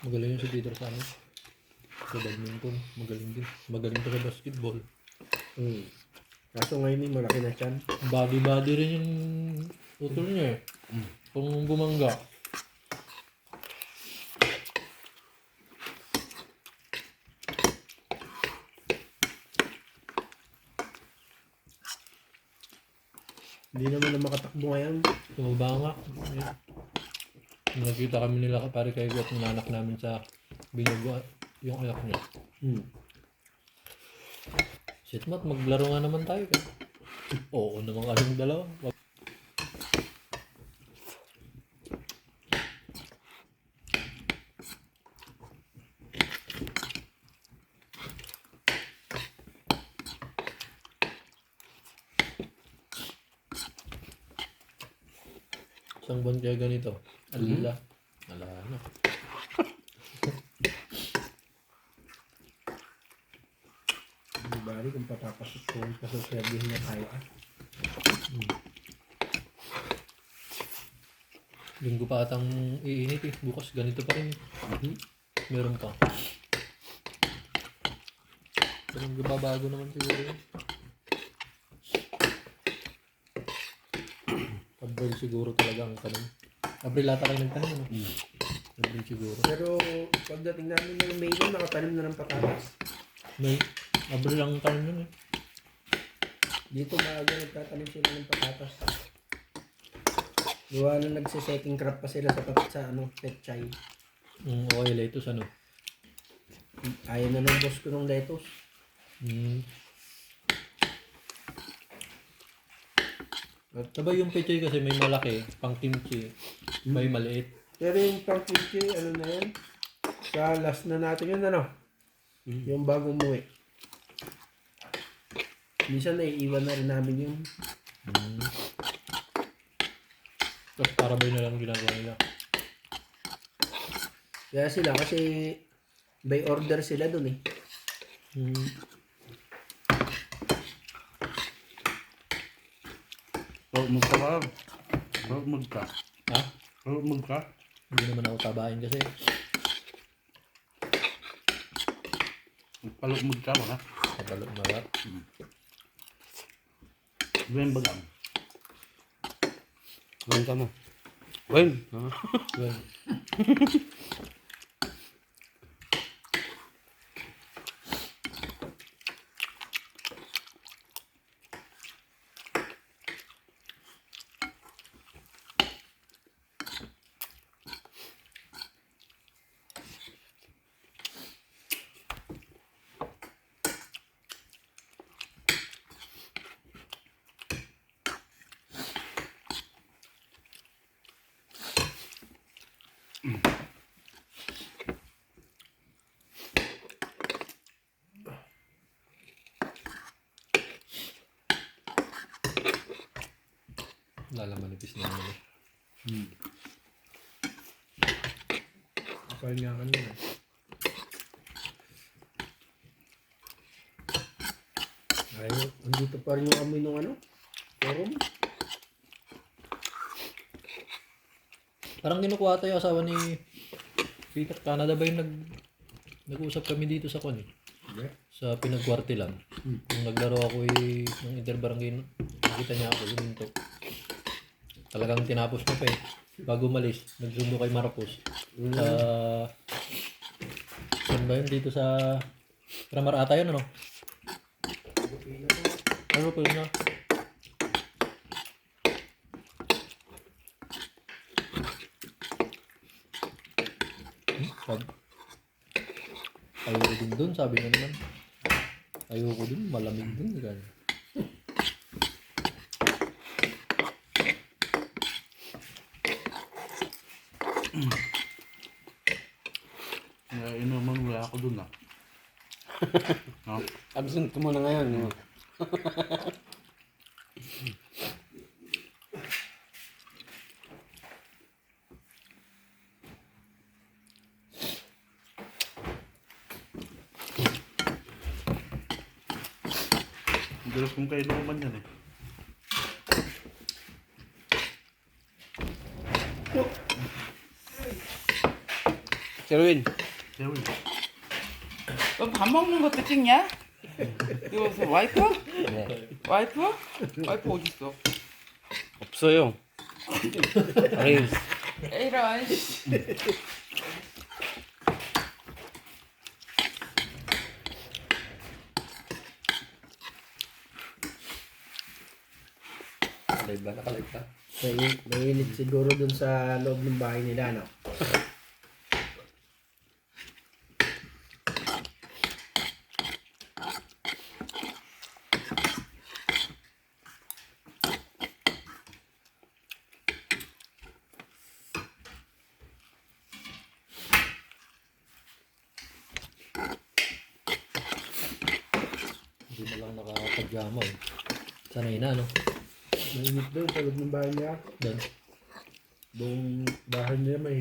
Magaling yun si Peter sa amin. Sa badminton. Magaling din. Magaling pa sa basketball. Kaso ngayon yung malaki na tiyan. Body rin yung utol niya eh. Kung bumangga. Hindi naman na makatakbo ngayon. Tumabanga. Nakita kami nila pare kayo at ng anak namin sa Binyago, yung anak niya. Shitmat, maglaro nga naman tayo. Oo naman kaming dalawa. Isang buwan kaya ganito. Alila. Ala na. Di bali kung papapasok ko kasi sabihin niya tayo. Linggo pa atang iinit eh. Bukas ganito pa rin. Meron pa. Pero babago naman siguro yun. Abril siguro talaga ang tanim. Abril ata kayo nagtanim, ano? Abril siguro. Pero pagdating namin ng May na, nakatanim na ng patatas. May Abril ang tanim yun eh. Dito maaga nagtatanim sila ng patatas. Gawa na nagsisetting crop pa sila sa petchay. Okay, lettuce ano? Ayaw na ng boss ko ng lettuce. Sabay yung pechay kasi may malaki, pang kimchi, may maliit. Pero yung pang-kimchi, ano na yan? Sa last na natin yun, ano? Yung bagong umuwi. Minsan naiiwan na rin namin yung Tapos parabay na lang ginagawa nila. kaya sila kasi by order sila dun eh. Magka ba? Magka. Ha? Magka. Hindi naman ako tabahin kasi. Magka mo na. Kapalo marat. Gawin bagang. Gawin ka mo. Gawin. Well, lalamanipis na naman eh. Kapal nga kanina. Ayaw, andito pa rin yung amoy ng ano? Forum? Parang kinukuha tayo asawa ni Peter. Canada ba yung nag-usap kami dito sa kon eh? Sa pinagkwartilan. Nung naglaro ako eh, ng interbarangay, nakita niya ako, luminto. Talagang tinapos mo pa eh. Bago umalis, nagsundo kay Marcos. Sa... Saan ba yun? Dito sa... Ramar ata yun, ano? Ano po yun na? Ayoko din dun, sabi nga naman. Ayoko dun, malamig dun. Ganyan. Inuman wala ako dun ah. Absent ka muna ngayon. No? Dalas kong kainuman yan eh. Sherwin. Sherwin. 너밥 먹는 것도 찍냐? 이거 무슨 와이프? 와이프? 와이프 어딨어? 없어요. 아니, 에이런 씨. Live ba? Nakalive ka? Mainit siguro dun sa loob ng bahay nila, no? Hindi na lang nakapag-jama eh. Sanay na, no? Mainit doon sa loob ng bahay nila. Doon. Buong bahay nila may